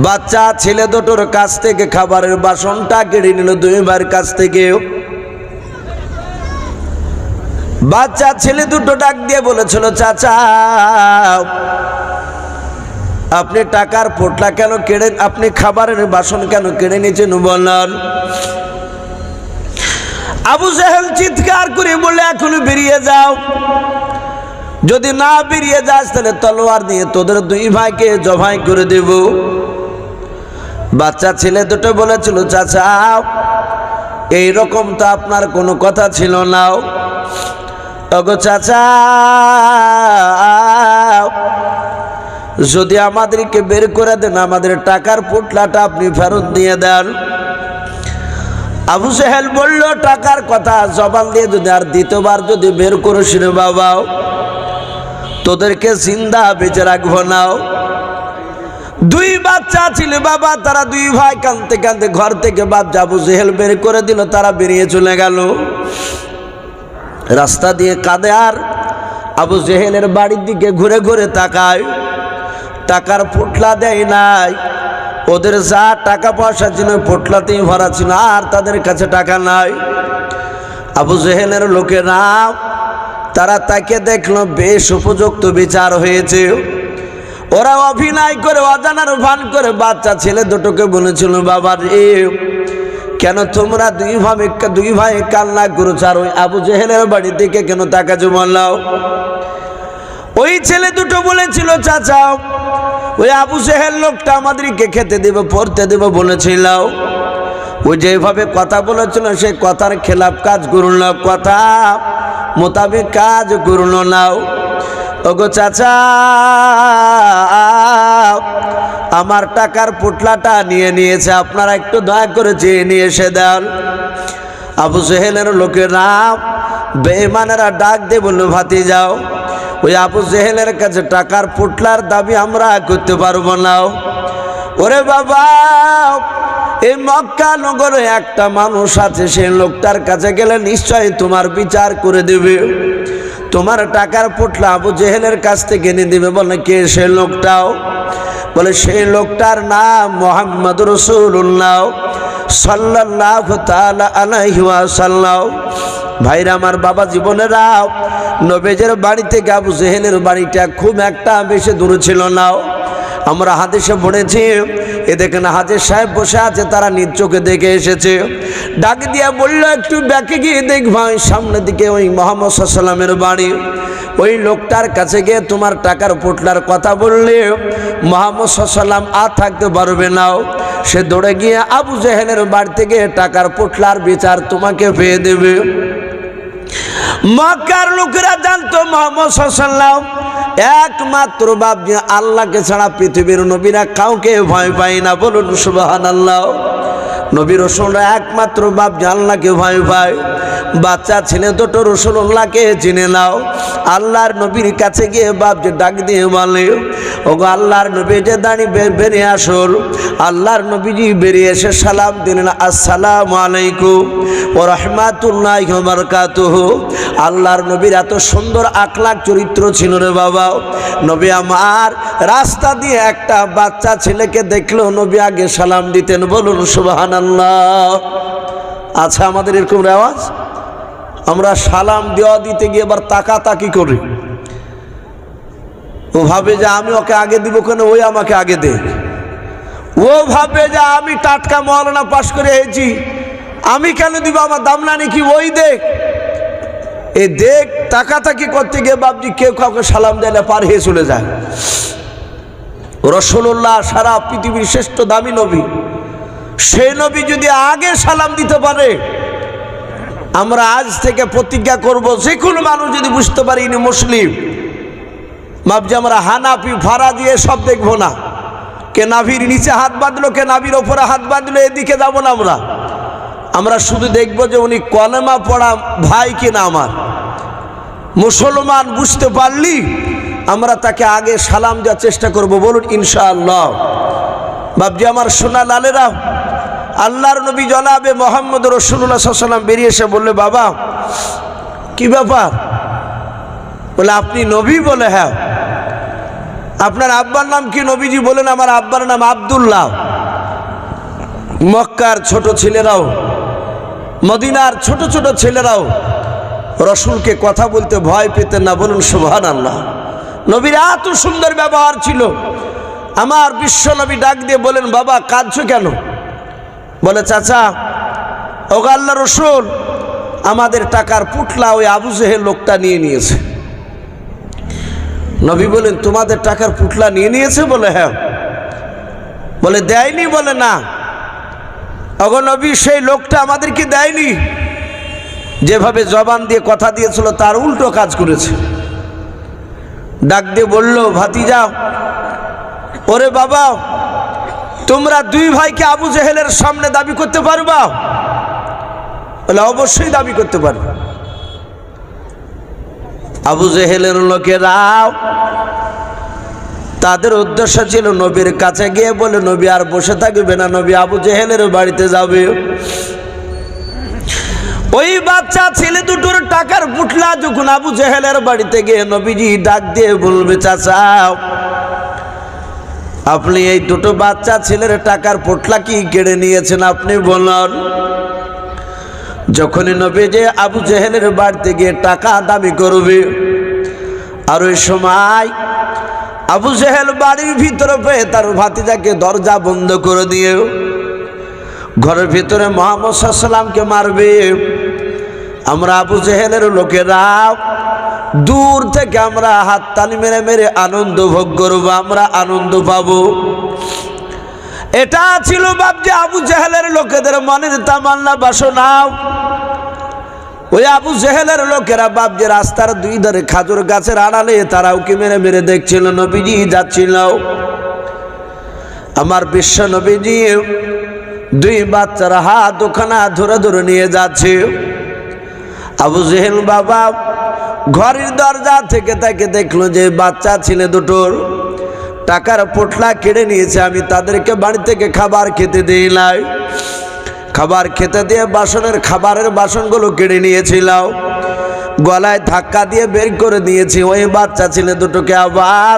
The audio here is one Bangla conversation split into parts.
বাচ্চা ছেলে দুটোর কাছ থেকে খাবারের বাসনটা কেড়ে নিল দুই ভাইয়ের কাছ থেকে। বাচ্চা ছেলে দুটো ডাক দিয়ে বলেছিল, চাচা আপনি টাকার পোটলা কেন কেড়ে, আপনি খাবারের বাসন কেন কেড়ে নিয়েছেন বলেন। আবু জেহেল চিৎকার করে বলে, এখন বেরিয়ে যাও, যদি না বেরিয়ে যাস তাহলে তলোয়ার দিয়ে তোদের দুই ভাইকে জবাই করে দেব। বাচ্চা ছেলে দুটো বলেছিল, চাচা এইরকম তো আপনার কোনো কথা ছিল না। ওগো চাচা, যদি আমাদেরকে বের করে দেন, আমাদের টাকার পোটলাটা আপনি ফেরত দিয়ে দেন। আবু জেহেল বলল, টাকার কথা জবান দিয়ে যদি আর দ্বিতীয়বার যদি বের করিস রে বাবা, তোদেরকে জিন্দা বেঁচে রাখবো না। দুই বাচ্চা ছিল বাবা, তারা দুই ভাই কাঁদতে কাঁদতে ঘর থেকে বাপ আবু জেহেল বের করে দিল, তারা বেরিয়ে চলে গেল। রাস্তা দিয়ে কাঁদে আর আবু জেহেলের বাড়ির দিকে ঘুরে ঘুরে তাকায়, টাকার পোটলা দেয় নাই। ওদের যা টাকা পয়সা ছিল পোটলাতেই ভরা ছিল, আর তাদের কাছে টাকা নাই। আবু জেহেলের লোকেরা তারা তাকে দেখলো, বেশ উপযুক্ত বিচার হয়েছে। ওরা অভিনয় করে অজানার ভান করে বাচ্চা ছেলে দুটোকে বলেছিল, বাবা রে কেন তোমরা দুই ভাই কান্না করছো, আর ওই আবু জেহেলের বাড়ি থেকে কেন টাকা জমালাও? ওই ছেলে দুটো বলেছিল, চাচা ওই আবু জেহেল লোকটা আমাদেরকে খেতে দেবে পড়তে দেবে বলেছিল, ওই যেভাবে কথা বলেছিল সেই কথার খেলাপ কাজ করুন না, কথা মোতাবেক কাজ করুন না। ওগো চাচা, আমার টাকার পোটলাটা নিয়ে নিয়েছে, আপনারা একটু দয়া করে চেয়ে নিয়ে এসে দেন। আবু জেহেলের লোকেরা বেঈমানেরা ডাক দিয়ে বলল, ভাতি যাও, ওই আবু জেহেলের কাছে টাকার পোটলার দাবি আমরা করতে পারবো না। ওরে বাবা, এই মক্কা নগরে একটা মানুষ আছে, সেই লোকটার কাছে গেলে নিশ্চয়ই তোমার বিচার করে দেবে, তোমার টাকার পোটলা আবু জেহেলের কাছ থেকে নিয়ে দেবে। বলে কে সেই লোকটাও? বলে সেই লোকটার নাম মুহাম্মদ রাসূলুল্লাহ সাল্লাল্লাহু তাআলা আলাইহি ওয়াসাল্লাম। ভাইরা আমার, বাবা জীবনেরা, নবীজের বাড়ি থেকে আবু জেহেলের বাড়িটা খুব একটা বেশি দূর ছিল না। আমরা হাদিসে পড়েছি, এ দেখেন হাজির সাহেব বসে আছে, তারা নিজ চোখে দেখে এসেছে। ডাক দিয়া বলল, একটু ব্যাকে গিয়ে দেখ ভাই, সামনের দিকে ওই মুহাম্মদ সাল্লাল্লাহু আলাইহি ওয়াসাল্লামের বাড়ি। ওই লোকটার কাছে গিয়ে তোমার টাকার পোটলার কথা বললে মুহাম্মদ সাল্লাল্লাহু আলাইহি ওয়াসাল্লাম আর থাকতে পারবে না। সে দৌড়ে গিয়ে আবু জেহেলের বাড়ি থেকে টাকার পোটলার বিচার তোমাকে পেয়ে দেবে। মক্কার লোকেরা জানতো মুহাম্মদ সাল্লাল্লাহু আলাইহি ওয়াসাল্লাম একমাত্র বাপ, যে আল্লাহকে ছাড়া পৃথিবীর নবীরা কাউকে ভয় পায় না। বলুন সুবহানাল্লাহ। নবী রাসূলরা একমাত্র বাপ, যে আল্লাহকে ভয় পায়। বাচ্চা ছেলে দুটো রাসূলুল্লাহকে চিনে নাও। আল্লাহর নবীর কাছে গিয়ে বাপ যে ডাক দিয়ে বলে, ওগো আল্লাহর নবী যে দাঁড়িয়ে বেরিয়ে আসল। আল্লাহর নবীজি বেরিয়ে এসে সালাম দিলেন, আসসালামু আলাইকুম ওয়া রাহমাতুল্লাহি ওয়া বারাকাতুহু। আল্লাহর নবীর এত সুন্দর আখলাক চরিত্র ছিল রে বাবা। নবী আমার রাস্তা দিয়ে একটা বাচ্চা ছেলেকে দেখলো, নবী আগে সালাম দিতেন। বলুন সুবহানাল্লাহ। আচ্ছা, আমাদের এরকম রেওয়াজ, আমরা সালাম দেওয়া দিতে গিয়ে এবার তাকাতাকি করি। ও ভাবে যে আমি ওকে আগে দিব কেন, ওই আমাকে আগে দে। ও ভাবে যে আমি টাটকা মওলানা পাশ করে এসেছি, আমি কেন দিব, আমার দাম না নাকি, ওই দেখ। এই দেখ তাকাতাকি করতে গিয়ে বাপজি কেউ কাউকে সালাম দেয় না, পার হয়ে চলে যায়। রাসূলুল্লাহ সারা পৃথিবীর শ্রেষ্ঠ দামি নবী, সেই নবী যদি আগে সালাম দিতে পারে, আমরা আজ থেকে প্রতিজ্ঞা করব, যে কোনো মানুষ যদি বুঝতে পারি ইনি মুসলিম, ভাবছি আমরা হানাফি ফারাজি সব দেখবো না। কে নাভির নিচে হাত বাঁধলো, কে নাভির ওপরে হাত বাঁধলো, এদিকে যাবো না। আমরা শুধু দেখবো যে উনি কলেমা পড়া ভাই কিনা আমার। মুসলমান বুঝতে পারলি আমরা তাকে আগে সালাম দেওয়ার চেষ্টা করব। বলুন ইনশাআল্লাহ। ভাবছি আমার সোনা লালেরা, আল্লাহর নবী জনাবে মুহাম্মদ রাসূলুল্লাহ সাল্লাল্লাহু আলাইহি ওয়াসাল্লাম বেরিয়ে এসে বললে, বাবা কি ব্যাপার? বলে আপনি নবী? বলে হ্যাঁ। আপনার আব্বার নাম কি? নবীজি বলেন, আমার আব্বার নাম আব্দুল্লাহ। মক্কার ছোট ছেলেরাও, মদিনার ছোট ছোট ছেলেরাও রসুলকে কথা বলতে ভয় পেতেন না। বলুন সুবহানাল্লাহ। নবীর এত সুন্দর ব্যবহার ছিল। আমার বিশ্ব নবী ডাক দিয়ে বলেন, বাবা কাঁদছো কেন? বলে, চাচা ওগো আল্লাহ রসুল, আমাদের টাকার পুটলা ওই আবু জেহেল লোকটা নিয়ে নিয়েছে। নবী বলেন, তোমাদের টাকার পুটলা নিয়ে নিয়েছে? বলে, হ্যাঁ। বলে, দেয়নি? বলে, না। ওগো নবী, সেই লোকটা আমাদেরকে দেয়নি, যেভাবে জবান দিয়ে কথা দিয়েছিল তার উল্টো কাজ করেছে। ডাক দিয়ে বলল, ভাতিজা, ওরে বাবা, তোমরা দুই ভাইকে আবু জেহেলের সামনে দাবি করতে পারবা? বলে, অবশ্যই দাবি করতে পারবে। আবু জেহেলের লোকেরা তাদের উদ্দেশ্য ছিল নবীর কাছে গিয়ে বলে, নবী আর বসে থাকবে না, নবী আবু জেহেলের বাড়িতে যাবে। ওই বাচ্চা ছেলে দুটোর টাকার পুটলা যখন আবু জেহেলের বাড়িতে গিয়ে নবীজি ডাক দিয়ে বলবে, চাচা আপনি এই দুটো বাচ্চা ছেলের টাকার পুটলা কি কেড়ে নিয়েছেন? আপনি বলুন। যখনই নবীজি আবু জেহেলের বাড়িতে গিয়ে টাকা দাবি করবে, আর ওই সময় আবু জেহেল বাড়ির ভিতরে পেয়ে তার ভাতিজাকে দরজা বন্ধ করে দিয়ে ঘরের ভিতরে মুহাম্মদ সাল্লাল্লাহু আলাইহি ওয়াসাল্লামকে মারবে। আমরা আবু জেহেলের লোকেরা দূর থেকে আমরা হাততালি মেরে মেরে আনন্দ ভোগ করবো, আমরা আনন্দ পাবো। এটা ছিল বাপজি আবু জেহেলের লোকেদের মনের তামান্না, বাসনা। ওই আবু জেহেলের লোকেরা বাপজি রাস্তার দুই ধারে খাজুর গাছের আড়ালে তারা উকি মেরে মেরে দেখছিল নবীজি যাচ্ছিল। আমার বিশ্ব নবীজি দুই বাচ্চার হাত ওখানা ধরে ধরে নিয়ে যাচ্ছে। আবু জেহেল বাবা ঘরের দরজা থেকে তাকে দেখলো যে বাচ্চা ছেলে দুটোর টাকার পোটলা কেড়ে নিয়েছে। আমি তাদেরকে বাড়ি থেকে খাবার খেতে দিই নাই, খাবার খেতে দিয়ে খাবারের বাসনগুলো কেড়ে নিয়েছিল, গলায় ধাক্কা দিয়ে বের করে দিয়েছি। ওই বাচ্চা ছেলে দুটোকে আবার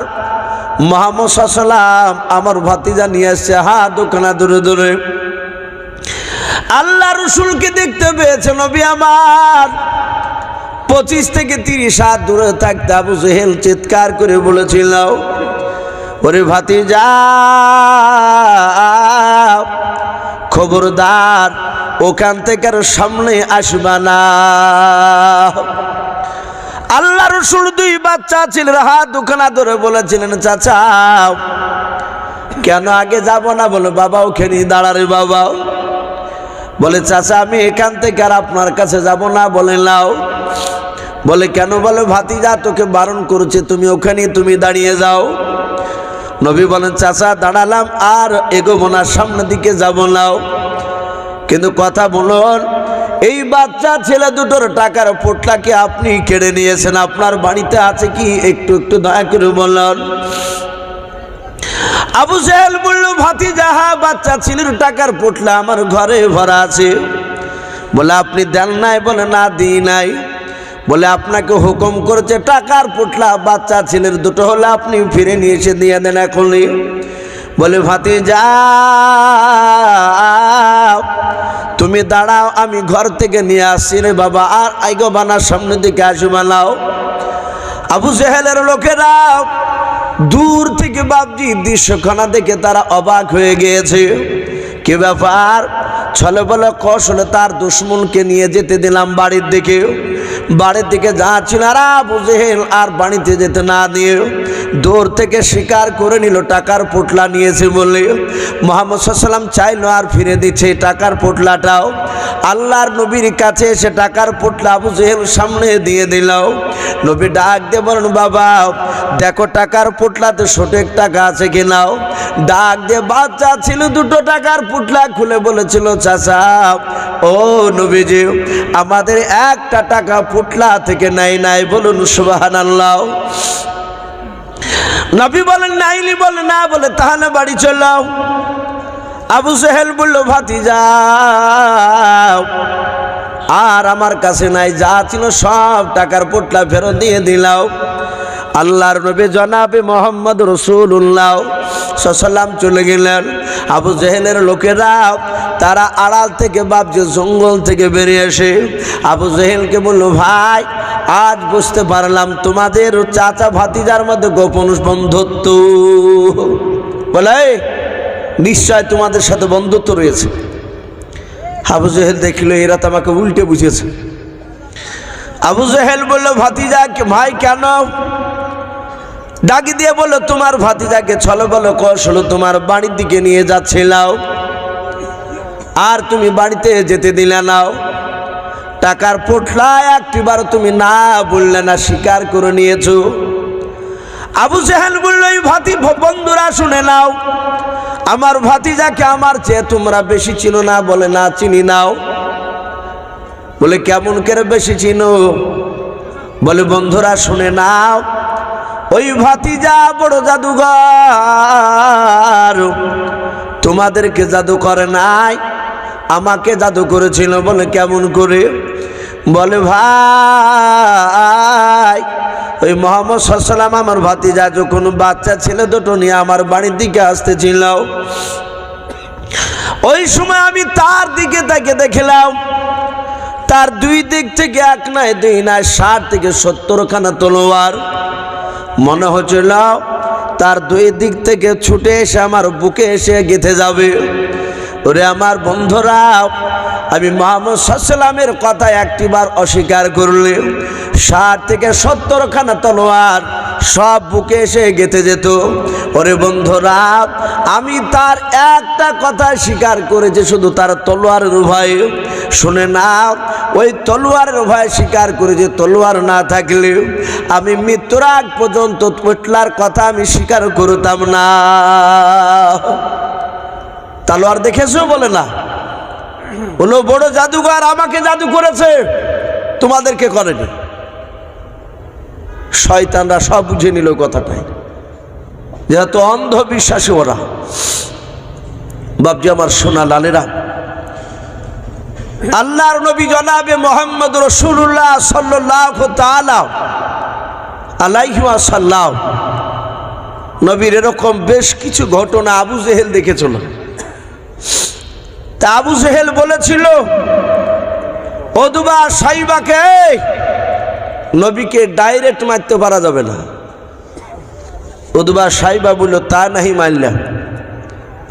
মুহাম্মদ সাল্লাল্লাহু আলাইহি ওয়াসাল্লাম আমার ভাতিজা নিয়ে আসছে হাত দোকানা দূরে দূরে। আল্লাহ রসুলকে দেখতে পেয়েছে নবী আমার। 25 থেকে 30 হাত দূরে থাকতে আবু জেহেল চিৎকার করে বলেছিল, ওরে ভাতিজা খবরদার, ওখান থেকে আর সামনে আসবা না। আল্লাহ রসুল দুই বাচ্চা ছেলের হাত দুখানা ধরে বলেছিলেন, চাচা কেন আগে যাব না? বলে, বাবা ওখানে দাঁড়ারে বাবা। বলে, চাচা আমি এখান থেকে আর আপনার কাছে যাব না। বলে, নাও। বলে, কেন? বলে, ভাতিজা তোকে বারণ করেছে, তুমি ওখানে তুমি দাঁড়িয়ে যাও। নবী বলেন, চাচা দাঁড়ালাম, আর এগোবো না, সামনের দিকে যাব নাও। কিন্তু কথা বলুন, এই বাচ্চা ছেলে দুটোর টাকার পোটলাকে আপনি কেড়ে নিয়েছেন, আপনার বাড়িতে আছে কি? একটু একটু দয়া করে বলুন। আবু জেহেল বলল, ভাতিজা বাচ্চা ছেলের টাকার পোটলা আমার ঘরে ভরা আছে। বলে, আপনি দেন নাই? বলে, না দিই নাই। বলে, আপনাকে হুকুম করেছে টাকার পোটলা বাচ্চা ছেলের দুটো হলে আপনি ফিরে নিয়ে এসে দিয়ে দেন এখনই। বলে, ভাতিজা তুমি দাঁড়াও, আমি ঘর থেকে নিয়ে আসছি রে বাবা, আর আইগো বানার সামনের দিকে আসো বানাও। আবু জেহেলের লোকেরা দূর থেকে বাপজি দৃশ্যখানা দেখে তারা অবাক হয়ে গিয়েছে। কি ব্যাপার? ছলে বলে কৌশলে তার দুশ্মনকে নিয়ে যেতে দিলাম বাড়ির দিকে। বাড়ির দিকে যাচ্ছিল, আর আবু জেহেল আর বাড়িতে যেতে না দিয়ে দূর থেকে স্বীকার করে নিল টাকার পোটলা নিয়েছে বলে। মুহাম্মদ সাল্লাল্লাহু আলাইহি ওয়াসাল্লাম চাইলো আর ফিরে দিচ্ছে টাকার পোটলাটাও। আল্লাহর নবীর কাছে এসে টাকার পোটলা আবু জেহেল সামনে দিয়ে দিল। নবী ডাক দিয়ে বলেন, বাবা দেখো টাকার পোটলাতে সঠিক টাকা আছে কিনাও। ডাক দিয়ে বাচ্চা ছিল দুটো টাকার পোটলা খুলে বলেছিল, চাচা ও নবীজি আমাদের একটা টাকা পোটলা থেকে নাই। বলুন সুবহানাল্লাহ। নবী বলেন, নাইনি? বলে, না। বলে, তাহলে বাড়ি চলো। আবু জেহেল বলল, ভাতিজা আর আমার কাছে নাই, যা ছিল সব টাকার পোটলা ফেরত দিয়ে দিলাও। আল্লাহর নবী জনাবে মোহাম্মদ রাসূলুল্লাহ সাল্লাম চলে গেলেন। আবু জেহেলের লোকেরা তারা আড়াল থেকে বাপজি জঙ্গল থেকে বেরিয়ে এসে আবু জেহেলকে বলল, ভাই আজ বুঝতে পারলাম তোমাদের চাচা ভাতিজার মধ্যে গোপন বন্ধুত্ব। বলে নিশ্চয় তোমাদের সাথে বন্ধুত্ব রয়েছে। আবু জেহেল দেখল এরা তো আমাকে উল্টে বুঝেছে। আবু জেহেল বলল, ভাতিজা ভাই কেন? ডাকি দিয়ে বলল, তোমার ভাতিজাকে ছলো বলো কৌশল তোমার বাড়ির দিকে নিয়ে যাচ্ছিলাম, আর তুমি বাড়িতে যেতে দিলে নাও। টাকার পোটলা একটিবার তুমি না বললে না, স্বীকার করে নিয়েছো। আবু জেহেল বলল, এই বন্ধুরা শুনে নাও, আমার ভাতিজাকে আমার চেয়ে তোমরা বেশি চিনো না? বলে না, চিনি নাও। বলে কেমন করে বেশি চিনো? বলে বন্ধুরা শুনে নাও, ওই ভাতিজা বড় জাদুঘর, তোমাদেরকে জাদু করে নাই, আমাকে জাদু করেছিল। বলে কেমন করে? বলে ভাই ওই মোহাম্মদ সাল্লাল্লাহু আলাইহি ওয়াসাল্লাম আমার ভাতিজা যখন বাচ্চা ছেলে দুটো নিয়ে আমার বাড়ির দিকে আসতেছিল, ওই সময় আমি তার দিকে তাকে দেখলাম, তার দুই দিক থেকে এক নয় দুই নয় 60 থেকে 70 খানা তলোয়ার। মনে হচ্ছিল তার দুই দিক থেকে ছুটে এসে আমার বুকে এসে গেঁথে যাবে। ওরে আমার বন্ধুরা, আমি মুহাম্মদ সাল্লাল্লাহু আলাইহি ওয়াসাল্লামের কথা একটিবার অস্বীকার করলে 60 থেকে 70 খানা তলোয়ার সব বুকে এসে গেঁথে যেত। ওরে বন্ধুরা, আমি তার একটা কথা স্বীকার করেছি, শুধু তার তলোয়ারের ভয়ে। শুনে না, ওই তলোয়ারের ভয়ে স্বীকার করেছি, তলোয়ার না থাকলে আমি মৃত্যুর আগ পর্যন্ত পোটলার কথা আমি স্বীকার করতাম না। তলোয়ার দেখেছো? বলে না। বলো বড় জাদুঘর, আমাকে জাদু করেছে, তোমাদেরকে করেনি। শয়তানরা সব বুঝে নিল কথাটাই, যেহেতু অন্ধবিশ্বাসী ওরা। বাপজি আমার সোনা লালেরা, আল্লাহর নবী জনাবে মোহাম্মদ রাসূলুল্লাহ সাল্লাল্লাহু তাআলা আলাইহি ওয়াসাল্লাম নবীর এরকম বেশ কিছু ঘটনা আবু জেহেল দেখেছিল। তা আবু জেহেল বলেছিল ওদবা সাইবাকে নবীকে ডাইরেক্ট মারতে পারা যাবে না। ওদবা সাইবা বলল, তা নাহি মানলাম,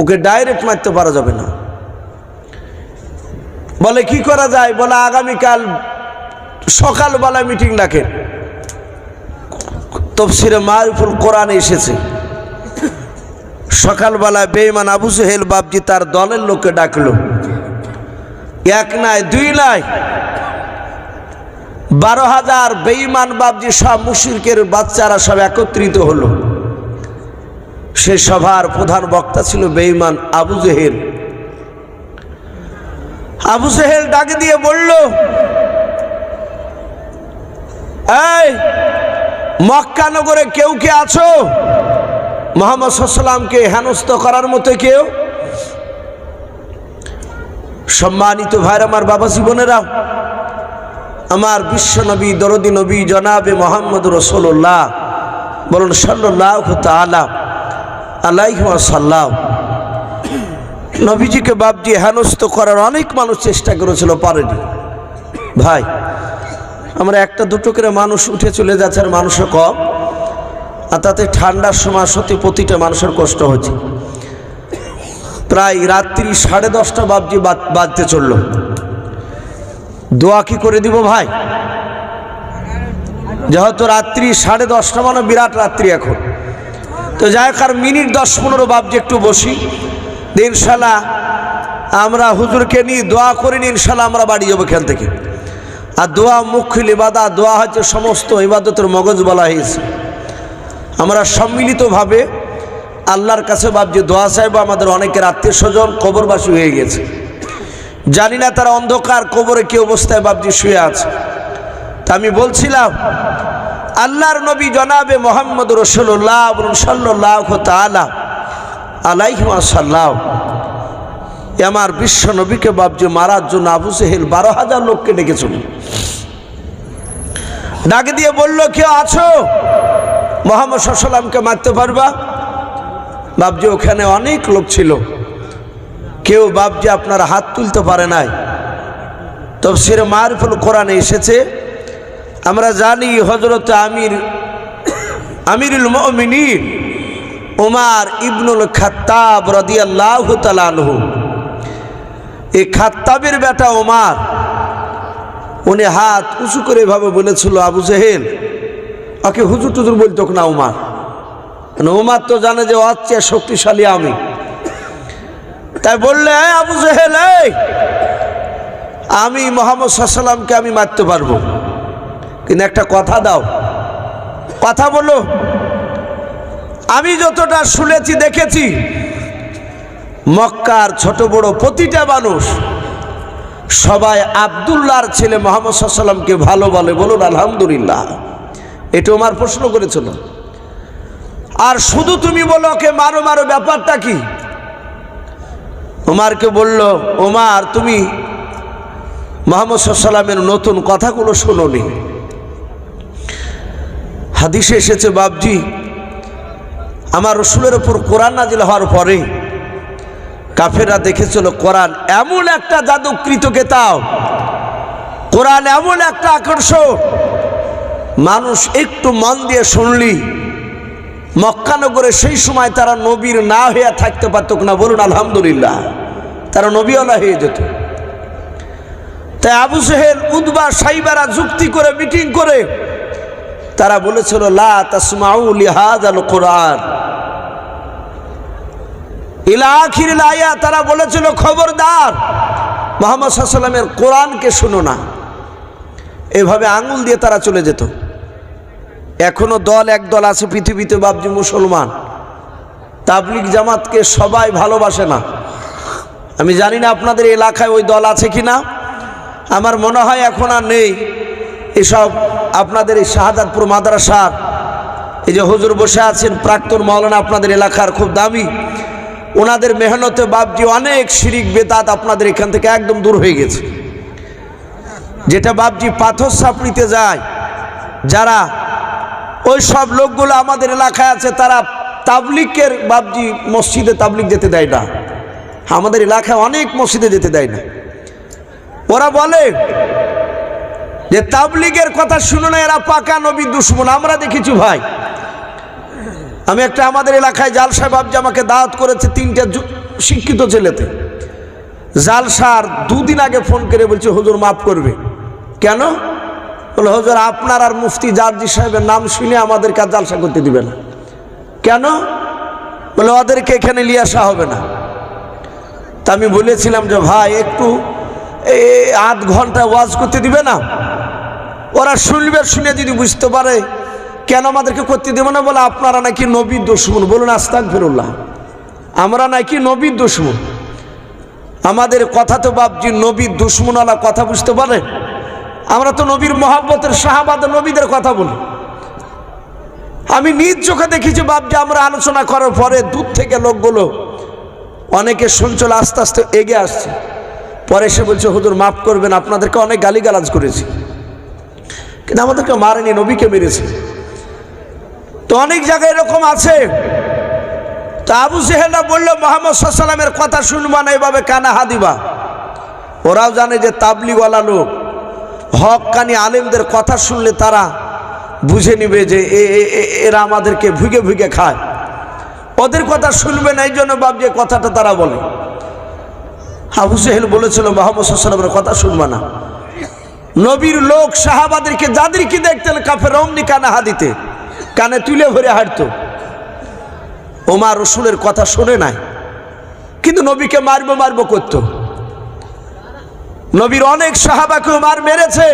ওকে ডাইরেক্ট মারতে পারা যাবে না। বলে কি করা যায়? বলে আগামীকাল সকালবেলা মিটিং ডাকেন। তাফসীরে মারিফুল কোরআনে এসেছে, সকালবেলা বেঈমান আবু জেহেল বাপজি তার দলের লোককে ডাকলো। এক নয় দুই নয় 12,000 বেঈমান বাপজি সব মুশরিকের বাচ্চারা সব একত্রিত হলো। সে সভার প্রধান বক্তা ছিল বেঈমান আবু জেহেল। আবু জেহেল ডাকে দিয়ে বলল, এই মক্কা নগরে কেউ কে আছো মুহাম্মদ সাল্লাল্লাহু আলাইহি ওয়াসাল্লামকে হেনস্থ করার মতো কেউ? সম্মানিত ভাইরা আমার, বাবা জীবনেরা, আমার বিশ্ব নবী দরদি নবী জনাবে মোহাম্মদ রাসূলুল্লাহ বলুন সাল্লাল্লাহু তাআলা আলাইহি ওয়াসাল্লাম নবীজিকে বাপজি হেনস্থ করার অনেক মানুষ চেষ্টা করেছিল, পারেনি। ভাই আমরা একটা দুটো করে মানুষ উঠে চলে যাচ্ছে, আর মানুষও কম, আর তাতে ঠান্ডার সময় সত্যি প্রতিটা মানুষের কষ্ট হচ্ছে। প্রায় রাত্রি 10:30 বাপজি বাজতে চললো। দোয়া কি করে দিব ভাই? যেহেতু রাত্রি 10:30 মানে বিরাট রাত্রি এখন, তো যাই হোক আর মিনিট 10-15 বাপজি একটু বসি, ইনশাল্লাহ আমরা হুজুরকে নিয়ে দোয়া করিনি, ইনশাল্লাহ আমরা বাড়ি যাবো এখান থেকে। আর দোয়া মুখ্য ইবাদত, দোয়া হচ্ছে সমস্ত ইবাদতের মগজ বলা হয়েছে। আমরা সম্মিলিতভাবে আল্লাহর কাছে বাপজি দোয়া চাইবো। আমাদের অনেকের আত্মীয় স্বজন কবরবাসী হয়ে গেছে, জানি না তারা অন্ধকার কবরে কি অবস্থায় বাপজি শুয়ে আছে। তা আমি বলছিলাম আল্লাহর নবী জনাবে মোহাম্মদ রাসূলুল্লাহ সাল্লাল্লাহু তাআলা আলাইহি ওয়াসাল্লাম আমার বিশ্ব নবীকে বাপজি মারার জন্য আবু জেহেল 12,000 লোককে ডেকেছিল। ডাকে দিয়ে বলল, কেউ আছো? মুহাম্মদ সাল্লাল্লাহু আলাইহি ওয়াসাল্লামকে মারতে পারবা? বাপজি ওখানে অনেক লোক ছিল, কেউ বাপজি আপনার হাত তুলতে পারে নাই। তাফসীরে মারিফুল কোরআনে এসেছে, আমরা জানি হযরত আমিরুল মুমিনিন উমর ইবনুল খাত্তাব রাদিয়াল্লাহু তাআলা আনহু, এই খাত্তাবের বেটা উমর, উনি হাত উঁচু করে এভাবে বলেছিল, আবু জেহেল, ওকে হুজুর টুজুর বলতো না উমর, উমর তো জানে যে ওর চেয়ে শক্তিশালী আমি। তাই বললে, আবু জেহেল, আমি মুহাম্মদ সাল্লাল্লাহু আলাইহি ওয়াসাল্লামকে আমি মারতে পারবো, কিন্তু একটা কথা দাও। কথা বলো। আমি যতটা শুনেছি দেখেছি, মক্কার ছোট বড় প্রতিটা মানুষ সবাই আব্দুল্লাহর ছেলে মুহাম্মদ সাল্লাল্লাহু আলাইহি ওয়াসাল্লামকে ভালো বলে, বলুন আলহামদুলিল্লাহ। এটা ওমর প্রশ্ন করেছিল। আর শুধু তুমি বলো ওকে মারো মারো, ব্যাপারটা কি? ওমরকে বলল, ওমর তুমি মুহাম্মদ সাল্লাল্লাহু আলাইহি ওয়াসাল্লামের নতুন কথাগুলো শোনোনি। হাদিসে এসেছে বাপজি, আমার রাসূলের উপর কোরআন নাজিল হওয়ার পরে কাফেররা দেখেছিল কোরআন এমন একটা জাদুকৃত কিতাব, কোরআন এমন একটা আকর্ষণ, মানুষ একটু মন দিয়ে শুনলি মক্কা নগরে সেই সময় তারা নবীর না হয়ে থাকতে পারত না, বলুন আলহামদুলিল্লাহ, তারা নবীওয়ালা হয়ে যেত। তাই আবু জেহেল, উতবা, সাইবারা যুক্তি করে মিটিং করে তারা বলেছিল, লা তাসমাউ লিহাযাল কোরআন ইলা আখিরিল আয়াত। তারা বলেছিল, খবরদার মুহাম্মদ সাল্লাল্লাহু আলাইহি ওয়াসাল্লামের কোরআনকে শুনো না। এভাবে আঙ্গুল দিয়ে তারা চলে যেত। এখনো এক দল আছে পৃথিবীতে বাপজি মুসলমান, তাবলিগ জামাতকে সবাই ভালোবাসে না। আমি জানি না আপনাদের এলাকায় ওই দল আছে কিনা, আমার মনে হয় এখন আর নেই। এসব আপনাদের এই শাহাদাতপুর মাদ্রাসার এই যে হুজুর বসে আছেন, প্রাক্তন মাওলানা, আপনাদের এলাকার খুব দামি, ওনাদের মেহনতে বাপজি অনেক শিরিক বেদাত আপনাদের এখান থেকে একদম দূর হয়ে গেছে। যেটা বাপজি পাথর সাপড়িতে যায়, যারা ওই সব লোকগুলো আমাদের এলাকায় আছে, তারা তাবলিগের বাপজি মসজিদে তাবলিগ যেতে দেয় না। আমাদের এলাকায় অনেক মসজিদে যেতে দেয় না। ওরা বলে যে তাবলিগের কথা শুনো না, এরা পাকা নবী দুশমন। আমরা দেখেছি ভাই, আমি একটা আমাদের এলাকায় জালসা বাপজি আমাকে দাওয়াত করেছে, 3টে শিক্ষিত ছেলেতে। জালসার 2 দিন আগে ফোন করে বলছে, হুজুর মাফ করবে। কেন? বলে, হুজুর আপনার আর মুফতি জারজি সাহেবের নাম শুনে আমাদেরকে আর জালসা করতে দিবে না। কেন? বলে, ওদেরকে এখানে নিয়ে আসা হবে না। তা আমি বলেছিলাম যে ভাই একটু আধ ঘন্টা ওয়াজ করতে দিবে না, ওরা শুনবে, শুনে যদি বুঝতে পারে কেন আমাদেরকে করতে দেবে না। বলে, আপনারা নাকি নবীর দুশমন। বলুন আস্তাগফিরুল্লাহ, আমরা নাকি নবীর দুশমন? আমাদের কথা তো বাপজি নবীর দুশমনওয়ালা কথা, বুঝতে পারে? আমরা তো নবীর মহব্বতের, সাহাবাদের, নবীদের কথা বলি। আমি নিজ চোখে দেখেছি বাপজি, আমরা আলোচনা করার পরে দূর থেকে লোকগুলো অনেকে শুনছিল, আস্তে আস্তে এগিয়ে আসছে। পরে এসে বলছে, হুজুর মাফ করবেন, আপনাদেরকে অনেক গালিগালাজ করেছি, কিন্তু আমাদেরকে মারেনি, নবীকে মেরেছে। তো অনেক জায়গায় এরকম আছে। তা আবু জেহেলরা বলল, মুহাম্মদ সাল্লাল্লাহু আলাইহি ওয়াসাল্লামের কথা শুনবা না, এভাবে কানা হাদিবা। ওরাও জানে যে তাবলিগওয়ালা লোক হক্কানি আলেমদের কথা শুনলে তারা বুঝে নিবে যে এরা আমাদেরকে ভুগে ভুগে খায়, ওদের কথা শুনবে না। এই জন্য বাপ যে কথাটা তারা বলে। আবু জেহেল বলেছিল, মুহাম্মদ সাল্লাল্লাহু আলাইহি ওয়াসাল্লামের কথা শুনবা না। নবীর লোক সাহাবাদেরকে যাদেরকে দেখতেন কাফের, অমনি কানা হাদিতে, কানে তুলে ভরে হাঁটতো। ওমর রাসূলের কথা শুনে নাই, কিন্তু নবীকে মারবো মারবো করতো। নবীর অনেক সাহাবাকে ওমর মেরেছে।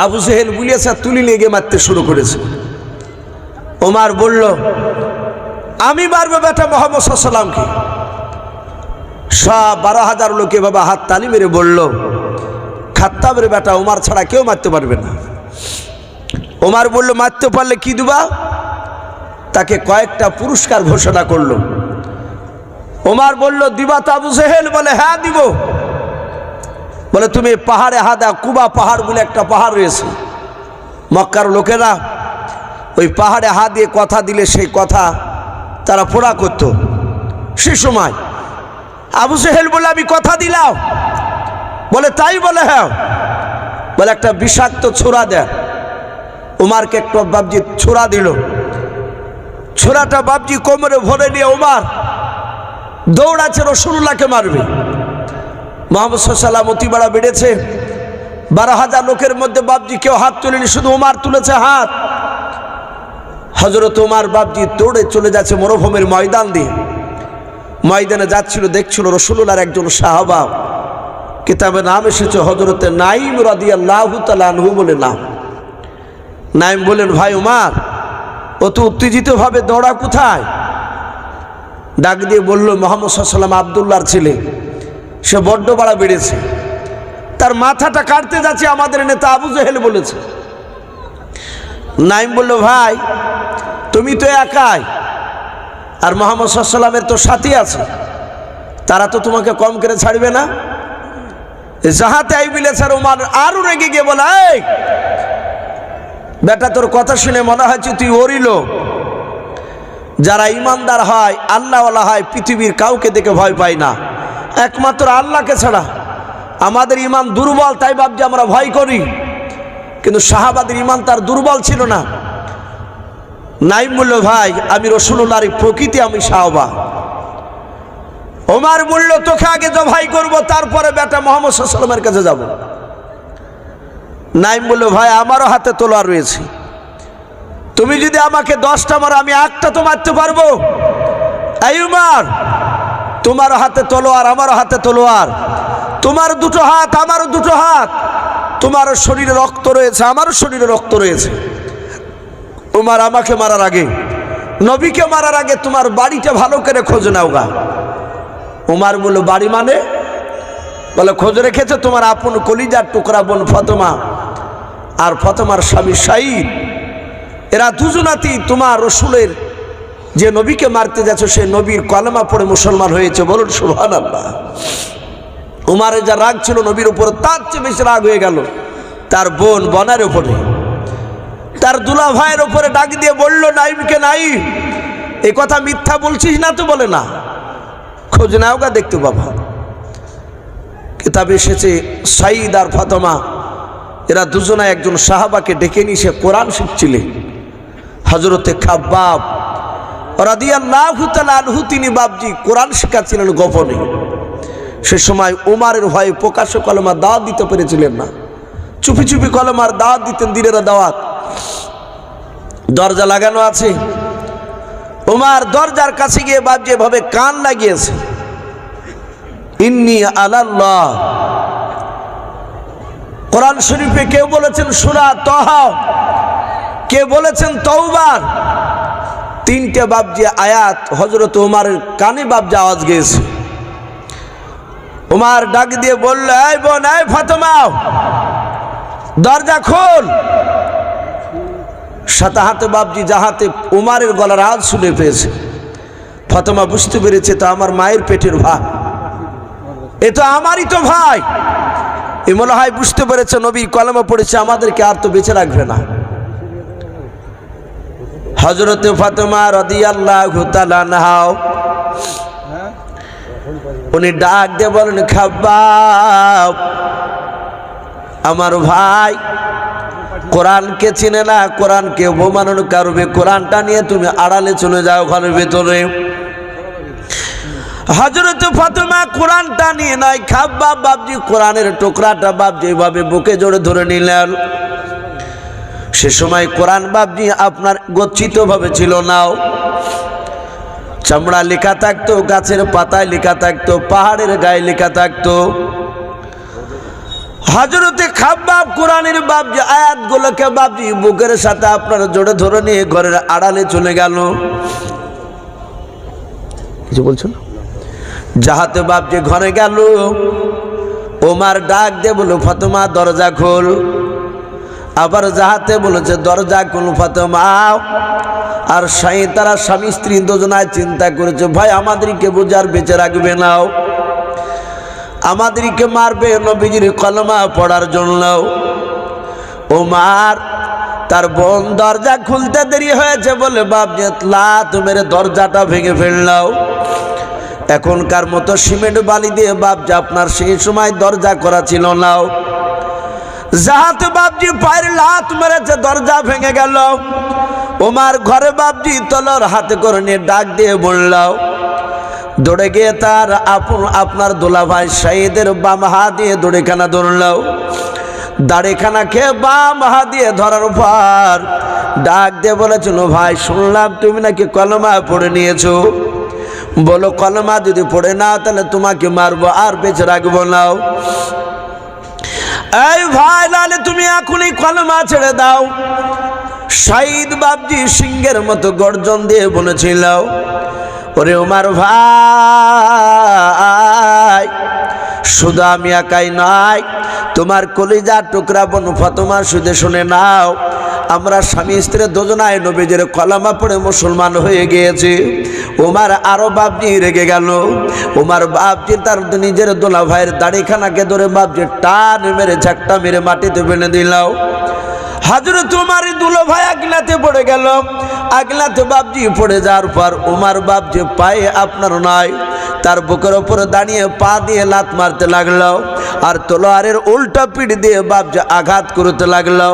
আবু জেহেল বুলিয়েছে, তুলি নিয়ে গিয়ে মারতে শুরু করেছে। ওমর বলল, আমি মারবো বেটা মুহাম্মদ সাল্লাল্লাহু আলাইহি ওয়াসাল্লামকে। সব 12,000 লোক এভাবে হাত তালি মেরে বলল, খাত্তাবের বেটা ওমর ছাড়া কেউ মারতে পারবে না। ওমর বলল, মারতে পারলে কি দিবা? তাকে কয়েকটা পুরস্কার ঘোষণা করলো। ওমর বলল, দিবা তো আবু জেহেল? বলে, হ্যাঁ দিব। বলে, তুমি পাহাড়ে হাদা, কুবা পাহাড় বলে একটা পাহাড় রয়েছে, মক্কার লোকেরা ওই পাহাড়ে হাত দিয়ে কথা দিলে সেই কথা তারা পোড়া করত। সে সময় আবু জেহেল বলে আমি কথা দিলাম, বলে তাই, বলে হ্যাঁ, বলে একটা বিষাক্ত ছোরা দেন। উমারকে একটু বাবজি ছোরা দিল, ছোরাটা বাবজি কোমরে ভরে নিয়ে উমার দৌড়াচ্ছে রাসূলুল্লাহকে মারবে। মুহাম্মদ সাল্লাল্লাহু আলাইহি ওয়াসাল্লাম অতিবাড়া বেড়েছে, 12,000 লোকের মধ্যে বাবজি কেউ হাত তুলেনি, শুধু উমার তুলেছে হাত। হযরত উমার বাবজি দৌড়ে চলে যাচ্ছে মরুভূমির ময়দান দিয়ে। ময়দানে যাচ্ছিল, দেখছিল রাসূলুল্লাহর একজন সাহাবা, কিতাবে নাম এসেছে হযরতে নাঈম রাদিয়াল্লাহু তাআলা আনহু বলে নাম। নাঈম বলেন, ভাই উমার, ও তো উত্তেজিতভাবে দৌড়া কোথায়? ডাক দিয়ে বলল, মুহাম্মদ সাল্লাল্লাহু আলাইহি ওয়াসাল্লাম আব্দুল্লাহর ছেলে, সে বড্ড বাড়া বেড়েছে, তার মাথাটা কাটতে যাচ্ছে, আমাদের নেতা আবু জেহেল বলেছে। নাঈম বলল, ভাই তুমি তো একাই, আর মুহাম্মদ সাল্লাল্লাহু আলাইহি ওয়াসাল্লামের তো সাথী আছে, তারা তো তোমাকে কম করে ছাড়বে না। যাহাতে আইবিলে স্যার উমার আরো রেগে গিয়ে বলে, এই বেটা, তোর কথা শুনে মনে হচ্ছে তুই ওরই লোক। যারা ইমানদার হয়, আল্লাহওয়ালা হয়, পৃথিবীর কাউকে দেখে ভয় পায় না, একমাত্র আল্লাহকে ছাড়া। আমাদের ইমান দুর্বল, তাই ভাবছি আমরা ভয় করি, কিন্তু সাহাবাদের ইমান তার দুর্বল ছিল না। নাঈম বলল, ভাই আমি রাসূলুল্লাহর প্রকৃতি, আমি সাহাবা। ওমর বলল, তোকে আগে জবাই করব, তারপরে বেটা মুহাম্মদ সাল্লাল্লাহু আলাইহি ওয়াসাল্লামের কাছে যাব। নাঈম বলল, ভাই আমারও হাতে তলোয়ার রয়েছে, তুমি যদি আমাকে 10টা মারো আমি একটা তো মারতে পারবো। এই উমর, তোমারও হাতে তলোয়ার, আমারও হাতে তলোয়ার, তোমার দুটো হাত, আমারও দুটো হাত, তোমারও শরীরে রক্ত রয়েছে, আমারও শরীরে রক্ত রয়েছে। উমর, আমাকে মারার আগে, নবীকে মারার আগে তোমার বাড়িটা ভালো করে খোঁজ নাও গা। উমর বলল, বাড়ি মানে? বলে, খোঁজ রেখেছে তোমার আপন কলিজার টুকরা বোন ফাতেমা আর ফাতেমার স্বামী শাহিদ, এরা দুজনাতেই তোমার রাসূলের যে নবীকে মারতে যাচ্ছ সে নবীর কলেমা পড়ে মুসলমান হয়েছে, বলুন সুবহানাল্লাহ। উমারের যা রাগ ছিল নবীর উপর, তার চেয়ে বেশি রাগ হয়ে গেল তার বোন বনের উপরে, তার দুলা ভাইয়ের উপরে। ডাক দিয়ে বলল, নাঈমকে, নাঈম এই কথা মিথ্যা বলছিস না তো? বলে না, খোঁজ নাও গা, দেখতে বাবা। কিতাবে এসেছে সাঈদ আর ফাতেমা এরা দুজনে একজন সাহাবাকে ডেকে নিয়ে সে কোরআন শিখছিলেন। হযরতে খাব্বাব রাদিয়াল্লাহু তাআলা আনহু তিনি বাবজি কোরআন শেখাচ্ছিলেন গোপনে। সে সময় উমারের ভয়ে প্রকাশ্যে কলেমার দাওয়াত দিতে পেরেছিলেন না, চুপি চুপি কলেমার দাওয়াত দিতেন, দিনের দাওয়াত। দরজা লাগানো আছে, উমার দরজার কাছে গিয়ে বাবজি এভাবে কান লাগিয়েছে, ইন্নী আলাল্লাহ। কোরআন শরীফে কেউ বলেছেন সূরা তাহা, কে বলেছেন তওবার, 3টে বাবজি আয়াত হযরত উমারের কানে বাবজি আওয়াজ গিয়েছে। উমার ডাক দিয়ে বলল, এই বোন, এই ফাতেমা, দরজা খোল। সাথে হাতে বাবজি যাহাতে উমারের গলার আওয়াজ শুনে পেয়েছে। ফাতেমা বুঝতে পেরেছে তো আমার মায়ের পেটের ভাই, এ তো আমারই তো ভাই। এ মনে হয় বুঝতে পেরেছে নবী কলেমা পড়েছে, আমাদেরকে আর তো বেঁচে রাখবে না। হযরতে ফাতেমা রাদিয়াল্লাহু তাআলা আনহা উনি ডাক দিয়ে বলেন, খাব্বাব আমার ভাই কোরআনকে চিনে না, কোরআনকে অবমাননা করবে, কোরআনটা নিয়ে তুমি আড়ালে চলে যাও ঘরের ভেতরে। হযরত ফাতেমা কোরআনটা নিয়ে নাই, খাব্বাব বাবজি কোরআনের টুকরাটা বাবজি এভাবে বুকে জড়ে ধরে নিলেন। সে সময় কোরআন বাবজি আপনার গচ্ছিত ভাবে ছিল না, চামড়া লেখা থাকতো, গাছের পাতায় লেখা থাকতো, পাহাড়ের গায়ে লেখা থাকতো। হযরতে খাব্বাব কোরআনের বাবজি আয়াতগুলোকে বাবজি বুকের সাথে আপনার জড়ে ধরে নিয়ে ঘরের আড়ালে চলে গেল। কিছু বলছেন? যাহাতে বাবজি ঘরে গেল, ওমর ডাক দিয়ে বলল, ফাতেমা দরজা খোল। আবার যাহাতে বলেছে দরজা খোল ফাতেমা। আর তারা স্বামী স্ত্রী দুজনায় চিন্তা করেছে, ভাই আমাদেরকে বোঝার বেঁচে রাখবে না, আমাদেরকে মারবে নবীজির কলমা পড়ার জন্য। ওমর তার বোন দরজা খুলতে দেরি হয়েছে বলে বাপজি লাত মেরে দরজাটা ভেঙে ফেললাও। এখনকার মতো সিমেন্ট বালি দিয়ে বাপজি আপনার সেই সময় দরজা করা ছিল না। যাহাতে বাপজি পায়ের লাত মেরেছে দরজা ভেঙে গেল। ওমার ঘরে বাপজি তলোয়ার হাতে করে নিয়ে ডাক দিয়ে বললাও। দৌড়ে গিয়ে তার আপনার দুলাভাই শহীদের বাম হাত দিয়ে দড়িখানা ধরলাও। দাড়িখানা খেয়ে বাম হাত দিয়ে ধরার পর ডাক দিয়ে বলেছিল, ভাই শুনলাম তুমি নাকি কলমা পড়ে নিয়েছো। বলো কলমা যদি পড়ে নাও তাহলে তোমাকে মারবো আর বেঁচে রাখবো নাও। এই ভাই নাহলে তুমি এখনই কলমা ছেড়ে দাও। শহীদ বাপজি সিংহের মতো গর্জন দিয়ে বলেছিল, ওরে ওমার ভাই শুধু আমি একাই নয়, তোমার কলিজার টুকরা বোন ফাতেমা শুধু শুনে নাও। আমরা স্বামী স্ত্রী দুজনায় নবীজির কলমা পড়ে মুসলমান হয়ে গিয়েছি। ওমার আরো বাপজি রেগে গেল। ওমার বাপজি তার নিজের দোলা ভাইয়ের দাড়িখানাকে ধরে বাপজি টান মেরে ঝাঁকটা মেরে মাটিতে ফেলে দিলাও। হযরত উমর দুলো ভাই আগলাতে পড়ে গেল। আগলাতে বাপজি পড়ে যাওয়ার পর উমর বাপজি পায়ে আপনার নয় তার বুকের উপর দাঁড়িয়ে পা দিয়ে লাত মারতে লাগলো আর তলোয়ারের উল্টা পিঠ দিয়ে বাপজি আঘাত করতে লাগলো।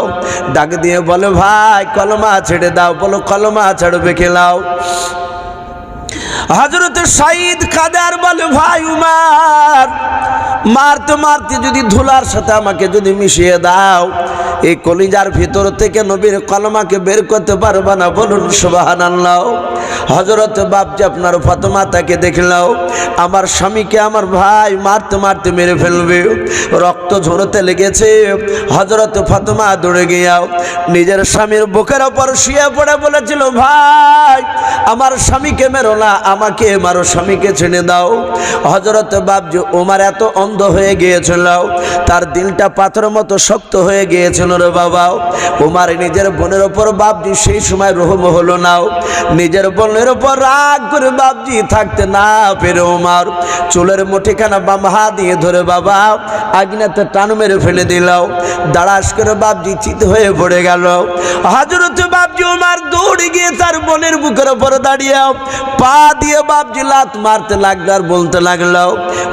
ডাক দিয়ে বলে, ভাই কলমা ছেড়ে দাও। বলো কলমা ছাড়বে খেলাও। হযরত শহীদ কাদের বলে, ভাই উমর মারতে মারতে যদি ধুলার সাথে আমাকে যদি মিশিয়ে দাও, এই কলিজার ভিতর থেকে নবীর কলমাকে বের করতে পারবা না। বলুন সুবহানাল্লাহ। হযরত বাপজি আপনার ফাতেমা তাকে দেখলাও, আমার স্বামীকে আমার ভাই মারতে মারতে মেরে ফেলবে, রক্ত ঝরতে লেগেছে। হযরত ফাতেমা দৌড়ে গিয়াও নিজের স্বামীর বুকের ওপর শুয়ে পড়ে বলেছিল, ভাই আমার স্বামীকে মেরো না, আমাকে মারো, স্বামীকে ছেড়ে দাও। হযরত বাপজি ওমর এত অন্ধ হয়ে গিয়েছিল, তার দিলটা পাথরের মতো শক্ত হয়ে গিয়েছিল রে বাবা। ওমর নিজের বোনের ওপর বাপজি সেই সময় রহম হলো না। নিজের বোনের ওপর রাগ করে বাপজি থাকতে না পেরে ওমর চুলের মুঠিখানা বাম হাত দিয়ে ধরে বাবা আগুনেতে টান মেরে ফেলে দিলাও। দাঁড়াস করে বাপজি চিত হয়ে পড়ে গেল। হযরত বাপজি ওমর দৌড়ে গিয়ে তার বোনের বুকের ওপর দাঁড়িয়ে পা দিয়ে বাপজি লাত মারতে লাগলো আর বলতে লাগলো,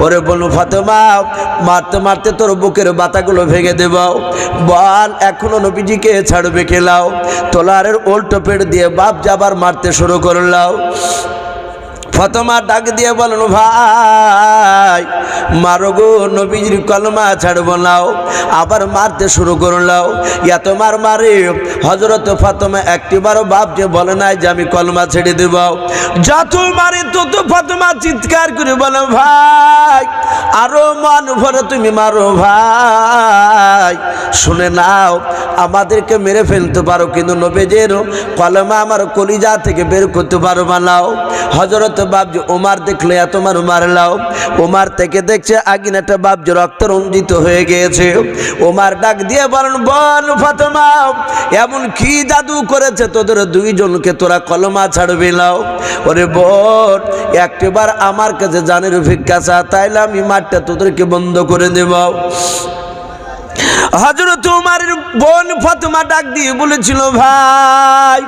ওরে বলু ফাতেমা মারতে মারতে তোর বুকের বাতাগুলো ভেঙে দেব। বল এখনো নবীজিকে ছাড়বে খেলাও। তলোয়ারের উল্টো পেট দিয়ে বাপজি আবার মারতে শুরু করলাও। ফাতেমা ডাক দিয়ে বলেন, ভাই মারো গো, নবীজির কলমা ছাড়বো নাও। আবার মারতে শুরু করলাও। এত মার মারে হযরত ফাতেমা একটিবারও বাপজি বলে নাই যে আমি কলমা ছেড়ে দেব। যত মারে তত ফাতেমা চিৎকার করে বলে, ভাই আরো মন ভরে তুমি মারো। ভাই শুনে নাও, আমাদেরকে মেরে ফেলতে পারো কিন্তু নবীজির কলমা আমার কলিজা থেকে বের করতে পারবা নাও। হযরত বাপজি ওমর দেখলে এত মার মারলাও। ওমর থেকে দেখছে আগুনেটা বাপজি রক্ত রঞ্জিত হয়ে গিয়েছে। ওমর ডাক দিয়ে বলেন, বল ফাতেমা এমন কি জাদু করেছে তোদের দুইজনকে তোরা কলমা ছাড়বি নাও। ওরে বোন একটিবার আমার কাছে জানের ভিক্ষা চা, তাইলে আমি মাঠটা তোদেরকে বন্ধ করে দেব। হযরত উমরের বোন ফাতেমা ডাক দিয়ে বলেছিল, ভাই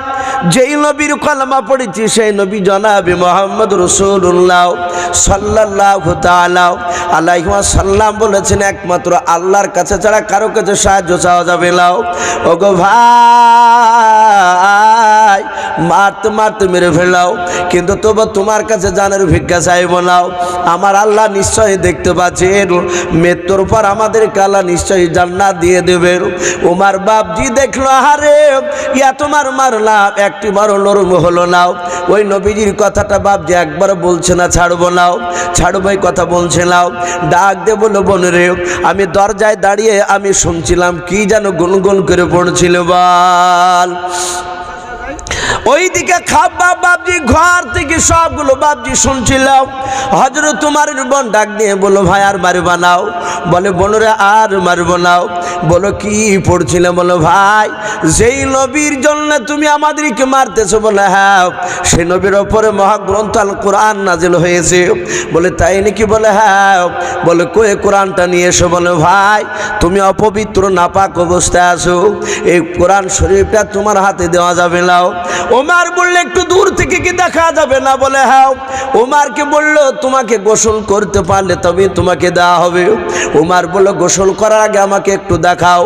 যেই নবীর কলমা পড়েছি সেই নবী জনাবে মুহাম্মদ রাসূলুল্লাহ সাল্লাল্লাহু তাআলা আলাইহি ওয়াসাল্লাম বলেছেন, একমাত্র আল্লাহর কাছে ছাড়া কারো কাছে সাহায্য চাওয়া যাবে না। ওগো ভাই মারতে মারতে মেরে ফেলাও, কিন্তু তবু তোমার কাছে জানের ভিক্ষা চাইব না। আমার আল্লাহ নিশ্চয়ই দেখতে পাচ্ছেন, মৃত্যুর পর আমাদেরকে আল্লাহ নিশ্চয়ই জান্নাত দিয়ে দেবেন। ওমর বাপজি দেখলো, আরে ইয়া তোমার মারলাম একটিবারও নরম হলো না। ওই নবীজির কথাটা বাপজি একবার বলছে না ছাড়বো না, ছাড়বো এই কথা বলছে না। ডাক দে বলো, বোন রে আমি দরজায় দাঁড়িয়ে আমি শুনছিলাম কি যেন গুনগুন করে পড়ছিল। বল ওইদিকে খাব্বাব বাপজি ঘর থেকে সবগুলো বাপজি শুনছিলাম। হযরত উমরের বোন ডাক দিয়ে বলল, ভাই আর মারবা নাও। বলে, বোনরে আর মারবো নাও। বলো, কি পড়ছিলে? বলো, ভাই যেই নবীর জন্য তুমি আমাদেরকে মারতেছো। বলে, হ্যাঁ, সেই নবীর ওপরে মহাগ্রন্থ আল কোরআন নাজিল হয়েছে। বলে, তাই নাকি? বলে, হ্যাঁ। বলে, কই কোরআনটা নিয়ে এসো। বলে, ভাই তুমি অপবিত্র নাপাক অবস্থায় আছো, এই কোরআন শরীফটা তোমার হাতে দেওয়া যাবে না। ওমর বললে, একটু দূর থেকে কি দেখা যাবে না? বলে, হ্যাঁ। ওমরকে বলল, তোমাকে গোসল করতে পারলে তবে তোমাকে দেওয়া হবে। ওমর বলল, গোসল করার আগে আমাকে একটু দেখাও,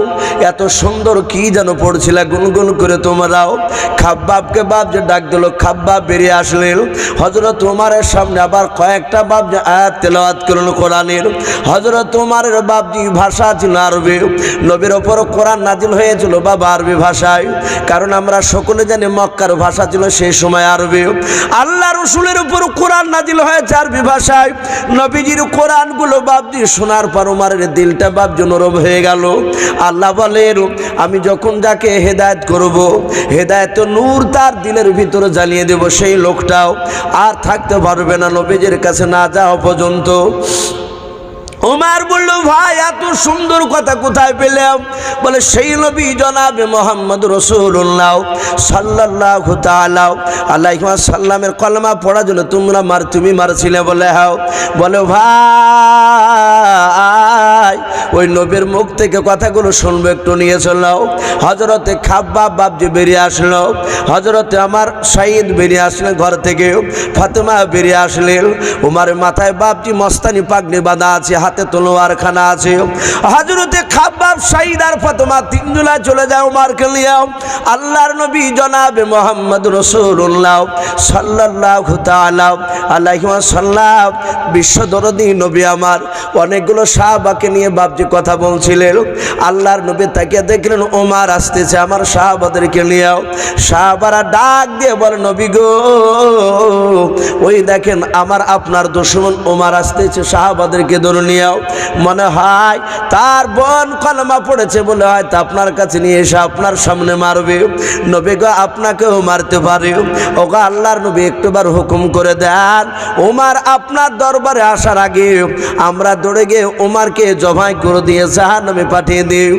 এত সুন্দর কি যেন পড়ছিল গুনগুন করে তোমরাও। খাব্বাবকে বাপ যে ডাক দিল, খাব্বাব বেরিয়ে আসলেন। হযরত ওমরের সামনে আবার কয়েকটা বাপ যে আয়াত তেলাওয়াত করলেন কোরআনের। হযরত ওমরের বাপজি ভাষা ছিল আরবি, নবীর ওপর কোরআন নাজিল হয়েছিল বাবা আরবি ভাষায়। কারণ আমরা সকলে জানি মক্কার ভাষা ছিল সেই সময় আরবি। আল্লাহ রসুলের উপর কোরআন নাজিল হয়েছে আরবি ভাষায়। নবীজির কোরআনগুলো বাপজি শোনার পর ওমরের দিলটা বাপজি নরম হয়ে গেল। আল্লাহ বলেন, আমি যখন যাকে হেদায়েত করব, হেদায়েত নূর তার দিলের ভিতরে জ্বালিয়ে দেব, সেই লোকটাও আর থাকতে পারবে না নবীজির কাছে না যাওয়া পর্যন্ত। ওমর বলল, ভাই এত সুন্দর কথা কোথায় পেলাম? বলে, সেই নবী জনাবে মোহাম্মদ রাসূলুল্লাহ সাল্লাল্লাহু তাআলা আলাইহি ওয়াসাল্লামের কলমা পড়ার জন্য তুমি মারছিলে। বলে, হ্যাঁ। বলে, ভাই ওই নবীর মুখ থেকে কথাগুলো শুনবো, একটু নিয়ে চলো। হযরতে খাব্বাব বাপজি বেরিয়ে আসলো। হযরতে আমার সাইদ বেরিয়ে আসলেন ঘর থেকে। ফাতেমা বেরিয়ে আসলেন। ওমরের মাথায় বাপজি মস্তানি পাগড়ি বাঁধা আছে, হাতে তলোয়ার খানা আছে। হযরতে খাব্বাব, সাইদ আর ফাতেমা তিনজনা চলে যায় ওমরকে নিয়ে। আল্লাহর নবী জনাবে মোহাম্মদ রাসূলুল্লাহ সাল্লাল্লাহু তাআলা আলাইহি ওয়াসাল্লাম বিশ্বদরদী নবী আমার অনেকগুলো সাহাবাকে নিয়ে বাপজি কথা বলছিলেন। আল্লাহর নবী তাকে দেখলেন ওমর আসতেছে আমার সাহাবাদেরকে নিয়ে। সাহাবারা ডাক দিয়ে বলে, নবী গো, ওই দেখেন আমার আপনার দুশমন ওমর আসতেছে, সাহাবাদেরকে ধরে নিয়ে। মনে হয় তার বোন কলমা পড়েছে বলে হয়তো আপনার কাছে নিয়ে এসে আপনার সামনে মারবে। নবী গো, আপনাকেও মারতে পারে। ওগো আল্লাহর নবী, একটুবার হুকুম করে দেন, ওমর আপনার দরবারে আসার আগে আমরা দৌড়ে গিয়ে ওমরকে জবাই করে দিয়ে জাহান্নামে পাঠিয়ে দিই।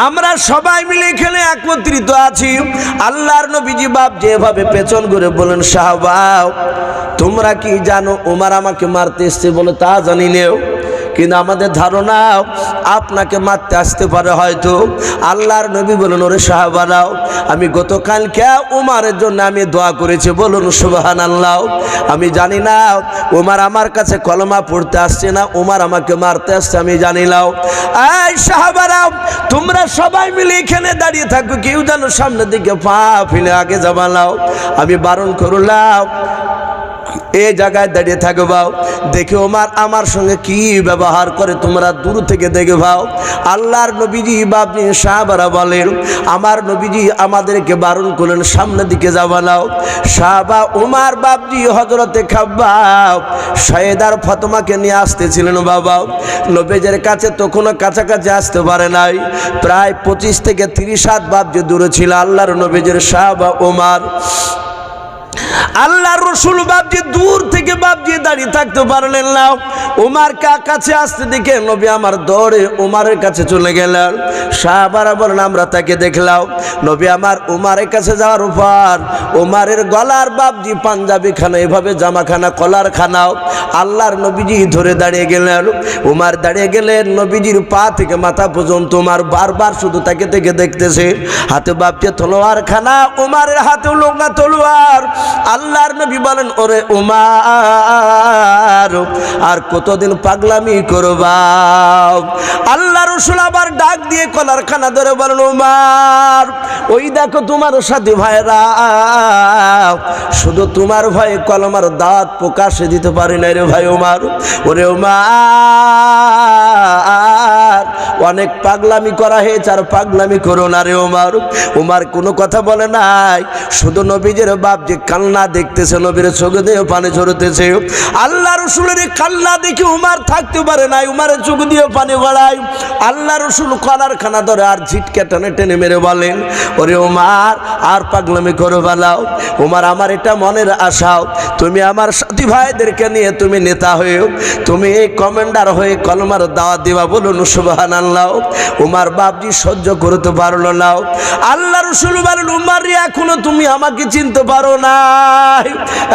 আমরা সবাই মিলে এখানে একত্রিত আছি। আল্লাহর নবীজি বাপ যেভাবে পেছন ঘুরে বলেন, সাহাবা তোমরা কি জানো ওমর আমাকে মারতে এসছে? বলে, তা জানি নেও, কিন্তু আমাদের ধারণা আপনাকে মারতে আসতে পারে হয়তো। আল্লাহর নবী বলেন, ওরে সাহাবারাও, আমি গতকালকে ওমরের জন্য আমি দোয়া করেছি, বলুন সুবহানাল্লাহ। আমি জানি না ওমর আমার কাছে কলমা পড়তে আসছে না ওমর আমাকে মারতে আসছে, আমি জানি না। এই সাহাবারাও, তোমরা সবাই মিলে এখানে দাঁড়িয়ে থাকো, কেউ যেন সামনের দিকে পা ফেলে আগে যাবা নাও। আমি বারণ করলাম, এই জায়গায় দাঁড়িয়ে থাকবাও, দেখে ওমর আমার সঙ্গে কি ব্যবহার করে তোমরা দূর থেকে দেখে ভাও। আল্লাহর নবীজি বাপনি সাহাবারা বলেন, আমার নবীজি আমাদেরকে বারণ করলেন সামনের দিকে যাবা নাও। সাহাবা ওমর বাপজি হযরতে খাব্বাব, সাইদার ফাতেমাকে নিয়ে আসতেছিলেন বাবা। নবীজির কাছে তখনও কাছাকাছি আসতে পারে নাই, প্রায় 25 থেকে 30 হাত বাপজি দূরে ছিল আল্লাহর নবীজির সাহাবা ওমর। আল্লাহর রাসূল বাপজি দূর থেকে বাপজি দাঁড়িয়ে থাকতে পারলেন না। ওমর কাছে আসতে দেখে নবী আমার দৌড়ে ওমরের কাছে চলে গেলেন। সাহাবারা বলেন, আমরা তাকে দেখলাম। নবী আমার ওমরের কাছে যাওয়ার পর ওমরের গলার বাপজি পাঞ্জাবি খানা, এভাবে জামাখানা কলার খানাও আল্লাহর নবীজি ধরে দাঁড়িয়ে গেলেন। ওমর দাঁড়িয়ে গেলেন, নবীজির পা থেকে মাথা পর্যন্ত ওমর বারবার শুধু তাকে থেকে দেখতেছে। হাতে বাপজি তলোয়ার খানা, ওমরের হাতেও লম্বা তলোয়ার। আল্লাহর নবী বলেন, ওরে ওমর, আর কতদিন পাগলামি করবা? আল্লাহ রাসূল আবার ডাক দিয়ে কলার খানা ধরে বলেন, ওমর, ওই দেখো তোমার সাথী ভাইরা, শুধু তোমার ভয়ে কলমার দাঁত প্রকাশে দিতে পারি না রে ভাই ওমর। ওরে ওমর, উমার অনেক পাগলামি করা হয়েছে, আর পাগলামি করো না রে উমার। উমার কোনো কথা বলে নাই, শুধু নবীজির বাপ যে কান্না দেখতেছে, নবীর চোখ দিয়ে পানি ঝরতেছে। আল্লাহ রসুলের কান্না দেখে উমার থাকতে পারে নাই, উমারের চোখ দিয়ে পানি গড়ায়। আল্লাহ রসুল কলার খানা ধরে আর ঝিটকে টেনে টেনে মেরে বলেন, ওরে উমার আর পাগলামি করো বালাও। উমার, আমার এটা মনের আশাও, তুমি আমার সাথী ভাইদেরকে নিয়ে তুমি নেতা হয়েও, তুমি এই কমান্ডার হয়ে কলমার দাওয়াত দিবা, বলুন সুবহানাল্লাহ। উমার বাপজি সহ্য করতে পারলো না। আল্লাহ রসুল বলেন, উমার এখনো তুমি আমাকে চিনতে পারো না।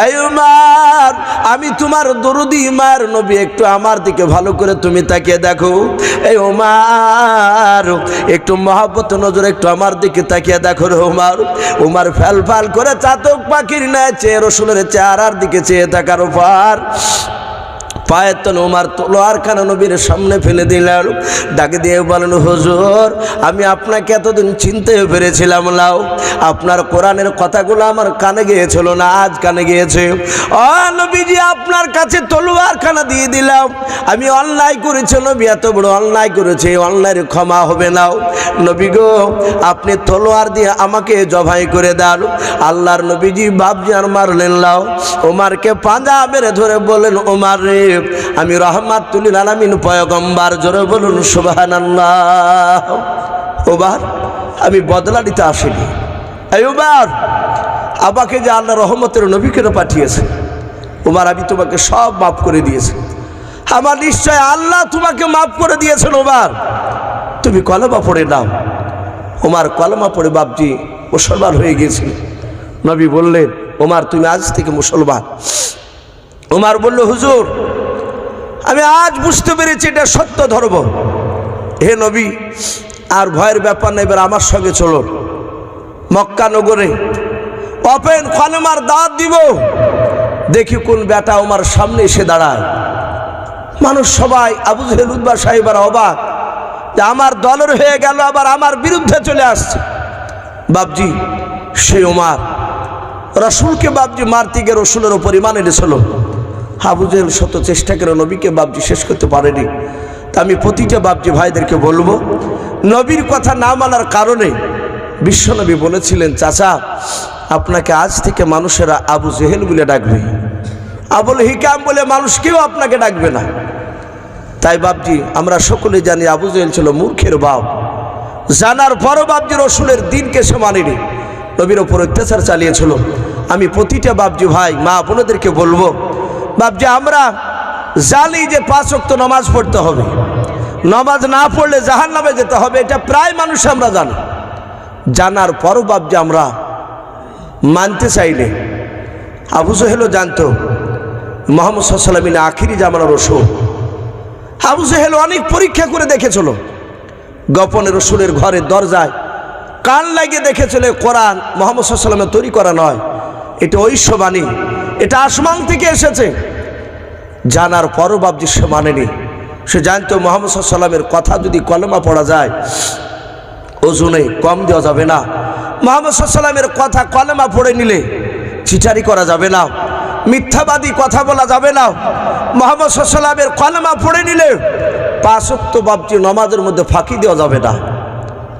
এই উমার, আমি তোমার দরদি মায়ের নবী, একটু আমার দিকে ভালো করে তুমি তাকিয়ে দেখো। এই উমার, একটু মহব্বত নজরে একটু আমার দিকে তাকিয়ে দেখো রে উমার। উমার ফ্যাল ফাল করে চাতক পাখির ন্যায় চেয়ে রসুলের চেহারার দিকে চেয়ে থাকার পর পায়ের তলে উমার তলোয়ার খানা নবীর সামনে ফেলে দিলেন। ডাকে দিয়ে বলেন, হুজুর আমি আপনাকে এতদিন চিনতে পেরেছিলাম লাও, আপনার কোরআনের কথাগুলো আমার কানে গিয়েছিল না, আজ কানে গিয়েছে। ও নবীজি, আপনার কাছে তলোয়ার খানা দিয়ে দিলাম, আমি অন্যায় করেছি নবী, এত বড় অন্যায় করেছে, অন্যায়ের ক্ষমা হবে না। নবী গো, আপনি তলোয়ার দিয়ে আমাকে জবাই করে দেন। আল্লাহর নবীজি বাপজি আর মারলেন লাও। উমারকে পাঁজা মেরে ধরে বলেন, উমার রে, আমি রহমাতুল লিল আলামিন পয়গম্বর, জোরে বলুন সুবহানাল্লাহ। ওবার আমি বদলা নিতে আসিনি। এই উমার, আমাকে যে আল্লাহ রহমতের নবীকে পাঠিয়েছে, উমার আমি তোমাকে সব মাফ করে দিয়েছি। আমার নিশ্চয় আল্লাহ তোমাকে মাফ করে দিয়েছেন। উমার, তুমি কলেমা পড়ে নাও। উমার কলেমা পড়ে বাপজি মুসলমান হয়ে গিয়েছিল। নবী বললেন, উমার তুমি আজ থেকে মুসলমান। উমার বলল, হুজুর আমি আজ বুঝতে পেরেছি এটা সত্য ধর্ম। হে নবী, আর ভয়ের ব্যাপার নেই, এবার আমার সঙ্গে চলো। মক্কা নগরে ওপেন কলেমার দাওয়াত দিব, দেখি কোন বেটা উমার সামনে এসে দাঁড়ায়। মানুষ সবাই, আবু জেহেল উতবা সাহেবরা অবাক যে আমার দলের হয়ে গেল, আবার আমার বিরুদ্ধে চলে আসছে। বাপজি সে উমার রসুলকে বাপজি মারতে গিয়ে রসুলের ওপর ঈমান এনেছিল। আবু জেহেল শত চেষ্টা করে নবীকে বাপজি শেষ করতে পারেনি। তা আমি প্রতিটা বাপজি ভাইদেরকে বলবো, নবীর কথা না মানার কারণে বিশ্বনবী বলেছিলেন, চাচা আপনাকে আজ থেকে মানুষেরা আবু জেহেল বলে ডাকবে, আবুল হিকাম বলে মানুষ কেউ আপনাকে ডাকবে না। তাই বাপজি আমরা সকলে জানি আবু জেহেল ছিল মূর্খের বাপ। জানার পরও বাপজি রসুলের দিনকে সে মানেনি, নবীর ওপর অত্যাচার চালিয়েছিল। আমি প্রতিটা বাপজি ভাই মা বোনদেরকে বলবো, বাপজি আমরা জানি যে 5 ওয়াক্ত নামাজ পড়তে হবে, নামাজ না পড়লে জাহান্নামে যেতে হবে, এটা প্রায় মানুষ আমরা জানি। জানার পরও বাপজি আমরা মানতে চাইলে, আবু জেহেলও জানতো মুহাম্মদ সাল্লাল্লাহু আলাইহি ওয়াসাল্লাম আখিরি জামানার রসুল। আবু জেহেল অনেক পরীক্ষা করে দেখেছিল, গোপনে রসুলের ঘরের দরজায় কান লাগিয়ে দেখেছিল কোরআন মুহাম্মদ সাল্লাল্লাহু আলাইহি ওয়াসাল্লামের তৈরি করা নয়, এটা ঐশ্ববাণী, এটা আসমান থেকে এসেছে। জানার পরও বাপজি সে মানেনি। সে জানতো মুহাম্মদ সাল্লাল্লাহু আলাইহি ওয়াসাল্লামের কথা যদি কলেমা পড়া যায় ওজনে কম দেওয়া যাবে না। মুহাম্মদ সাল্লাল্লাহু আলাইহি ওয়াসাল্লামের কথা কলেমা পড়ে নিলে চিটারি করা যাবে না, মিথ্যাবাদী কথা বলা যাবে না। মুহাম্মদ সাল্লাল্লাহু আলাইহি ওয়াসাল্লামের কলেমা পড়ে নিলে 5 ওয়াক্ত বাপজি নামাজের মধ্যে ফাঁকি দেওয়া যাবে না।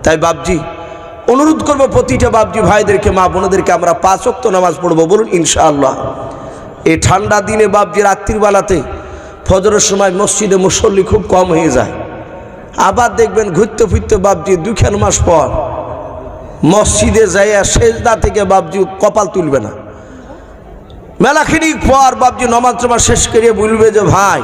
তাই বাপজি অনুরোধ করবো প্রতিটা বাপজি ভাইদেরকে, মা বোনদেরকে, আমরা 5 ওয়াক্ত নামাজ পড়বো, বলুন ইনশাআল্লাহ। এই ঠান্ডা দিনে বাপজি রাত্রির বেলাতে ফজরের সময় মসজিদে মুসল্লি খুব কম হয়ে যায়। আবার দেখবেন ঘুরতে ফিরতে বাপজি 2 মাস পর মসজিদে যাইয়া সেজদা থেকে বাপজি কপাল তুলবে না। মেলাখানি পর বাপজি নামাজ শেষ করিয়ে বলবে যে ভাই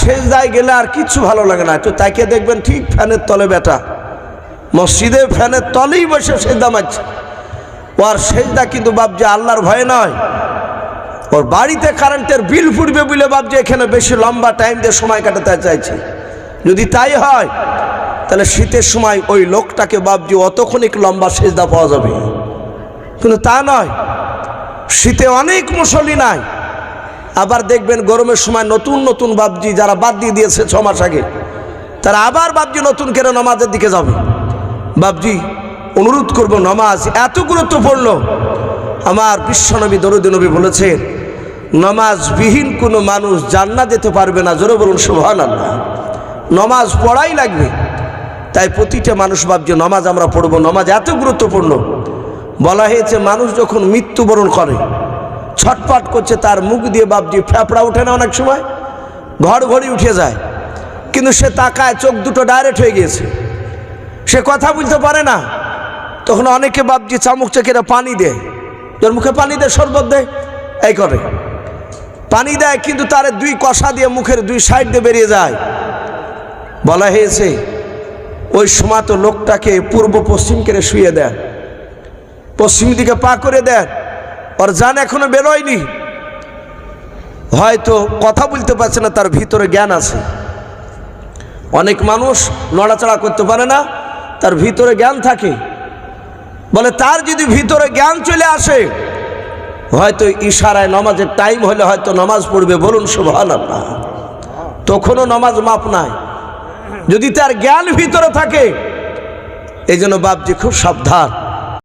সেজদায় গেলে আর কিচ্ছু ভালো লাগে না। তো তাকে দেখবেন ঠিক ফ্যানের তলে বেটা মসজিদে ফ্যানের তলেই বসে সেজদা মারছে। ওর সেজদা কিন্তু বাপজি আল্লাহর ভয়ে নয়, ওর বাড়িতে কারেন্টের বিল ফুটবে বলে বাপজি এখানে বেশি লম্বা টাইম দিয়ে সময় কাটাতে চাইছে। যদি তাই হয় তাহলে শীতের সময় ওই লোকটাকে বাপজি অতক্ষণিক লম্বা সেজদা পাওয়া যাবে, কিন্তু তা নয়। শীতে অনেক মুসল্লি নাই, আবার দেখবেন গরমের সময় নতুন নতুন বাপজি যারা বাদ দিয়ে দিয়েছে 6 মাস আগে, তারা আবার বাপজি নতুন করে নামাজের দিকে যাবে। বাপজি অনুরোধ করব, নামাজ এত গুরুত্বপূর্ণ। আমার বিশ্বনবী দরুদ নবী বলেছেন, নামাজবিহীন কোনো মানুষ জান্নাত যেতে পারবে না, জোরে বলুন সুবহানাল্লাহ। নমাজ পড়াই লাগবে। তাই প্রতিটা মানুষ ভাবছে নমাজ আমরা পড়বো, নমাজ এত গুরুত্বপূর্ণ। বলা হয়েছে মানুষ যখন মৃত্যুবরণ করে ছটফট করছে, তার মুখ দিয়ে ভাবছি ফেফড়া ওঠে না, অনেক সময় ঘড়ঘড়ি উঠে যায়, কিন্তু সে তাকায় চোখ দুটো ডাইরেক্ট হয়ে গিয়েছে, সে কথা বলতে পারে না। তখন অনেকে ভাবছি চামচ চেকেরা পানি দেয়, তোর মুখে পানি দেয়, শরবত দেয়, এই করে পানি দেয়, কিন্তু তার দুই কষা দিয়ে মুখের দুই সাইড দিয়ে বেরিয়ে যায়। বলা হয়েছে ওই সময় তো লোকটাকে পূর্ব পশ্চিম করে শুয়ে দেন, পশ্চিম দিকে পা করে দেন, ওর জান এখনো বেরোয়নি, হয়তো কথা বলতে পারছে না, তার ভিতরে জ্ঞান আছে। অনেক মানুষ নড়াচড়া করতে পারে না, তার ভিতরে জ্ঞান থাকে। বলে তার যদি ভিতরে জ্ঞান চলে আসে, হয়তো ইশারায় নামাজের টাইম হলে হয়তো নামাজ পড়বে, বলুন সুবহানাল্লাহ। তখনও নামাজ মাপ নাই, যদি তার জ্ঞান ভিতরে থাকে। এই জন্য বাপজি খুব সাবধান।